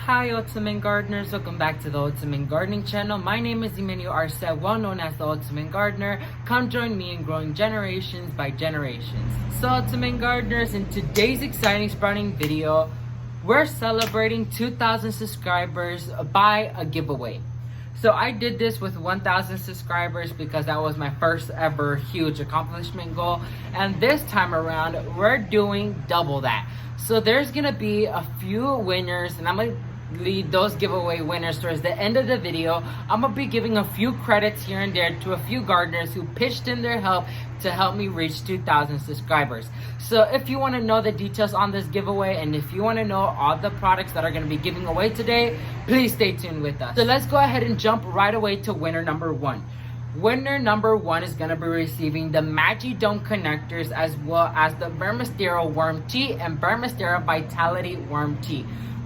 Hi Ultimate Gardeners, welcome back to the Ultimate Gardening channel. My name is Emmanuel Arce, well known as the Ultimate Gardener. Come join me in growing generations by generations. So Ultimate Gardeners, in today's exciting sprouting video, we're celebrating 2,000 subscribers by a giveaway. So I did this with 1,000 subscribers because that was my first ever huge accomplishment goal. And this time around, we're doing double that. So there's gonna be a few winners, and I'm gonna lead those giveaway winners towards the end of the video. I'm gonna be giving a few credits here and there to a few gardeners who pitched in their help to help me reach 2,000 subscribers. So if you want to know the details on this giveaway, and if you want to know all the products that are going to be giving away today, please stay tuned with us. So let's go ahead and jump right away to winner number one. Winner number one is going to be receiving the Magidome connectors, as well as the Vermisterra worm tea and Vermisterra vitality worm tea.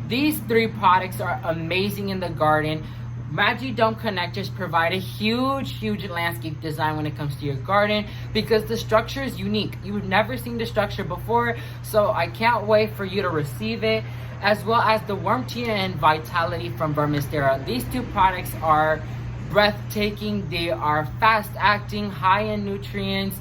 These three products are amazing in the garden. Magidome connectors provide a huge landscape design when it comes to your garden because the structure is unique. You've never seen the structure before, so I can't wait for you to receive it, as well as the worm tea and vitality from Vermisterra. These two products are breathtaking. They are fast acting, high in nutrients.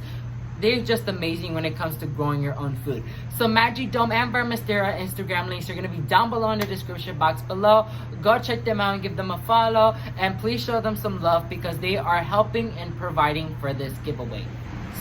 They're just amazing when it comes to growing your own food. So Magidome and Vermisterra Instagram links are going to be down below in the description box below. Go check them out and give them a follow. And please show them some love because they are helping and providing for this giveaway.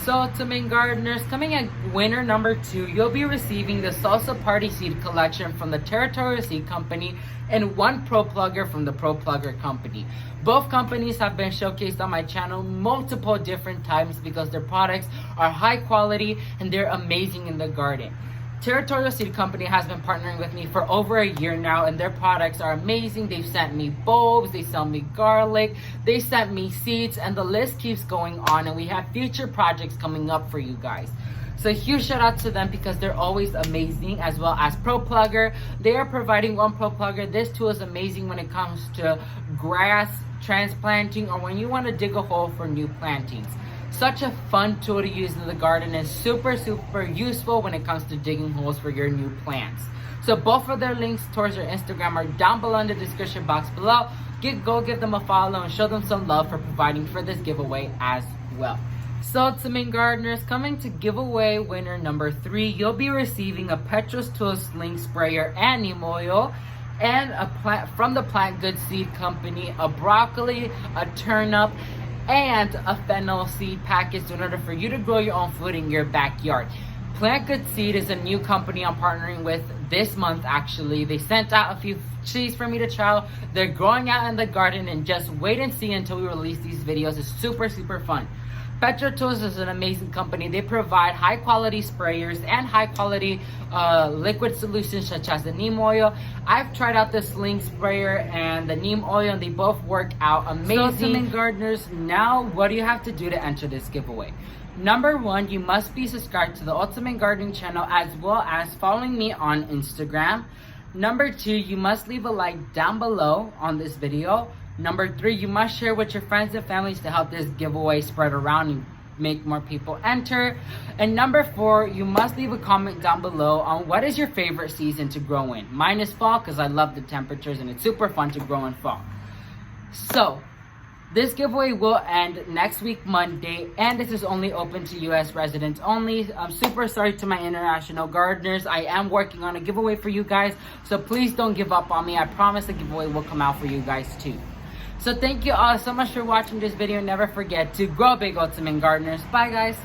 So Ultimate Gardeners, coming at winner number two, you'll be receiving the Salsa Party Seed collection from the Territorial Seed company and one Proplugger from the Proplugger company. Both companies have been showcased on my channel multiple different times because their products are high quality and they're amazing in the garden. Territorial Seed Company has been partnering with me for over a year now, and their products are amazing. They've sent me bulbs, they sell me garlic, they sent me seeds, and the list keeps going on, and we have future projects coming up for you guys. So huge shout out to them because they're always amazing, as well as Proplugger. They are providing one Proplugger. This tool is amazing when it comes to grass transplanting or when you want to dig a hole for new plantings. Such a fun tool to use in the garden and super useful when it comes to digging holes for your new plants. So both of their links towards their Instagram are down below in the description box below. Go give them a follow and show them some love for providing for this giveaway as well. So Ultimate Gardeners, coming to giveaway winner number three, you'll be receiving a Petra Tools Sling sprayer and Neem oil, and a plant from the Plant Good Seed company, a broccoli, a turnip, and a fennel seed package in order for you to grow your own food in your backyard. Plant Good Seed is a new company I'm partnering with this month actually. They sent out a few seeds for me to try. They're growing out in the garden, and just wait and see until we release these videos. It's super fun. Petra Tools is an amazing company. They provide high quality sprayers and high quality liquid solutions such as the Neem oil. I've tried out the Sling sprayer and the Neem oil, and they both work out amazing. So Ultimate Gardeners, now what do you have to do to enter this giveaway? Number one, you must be subscribed to the Ultimate Gardening channel as well as following me on Instagram. Number two, you must leave a like down below on this video. Number three, you must share with your friends and families to help this giveaway spread around and make more people enter. And number four, you must leave a comment down below on what is your favorite season to grow in. Mine is fall because I love the temperatures and it's super fun to grow in fall. So this giveaway will end next week Monday, and this is only open to US residents only. I'm super sorry to my international gardeners. I am working on a giveaway for you guys, so please don't give up on me. I promise the giveaway will come out for you guys too. So thank you all so much for watching this video. Never forget to grow big, Ultimate Gardeners. Bye guys.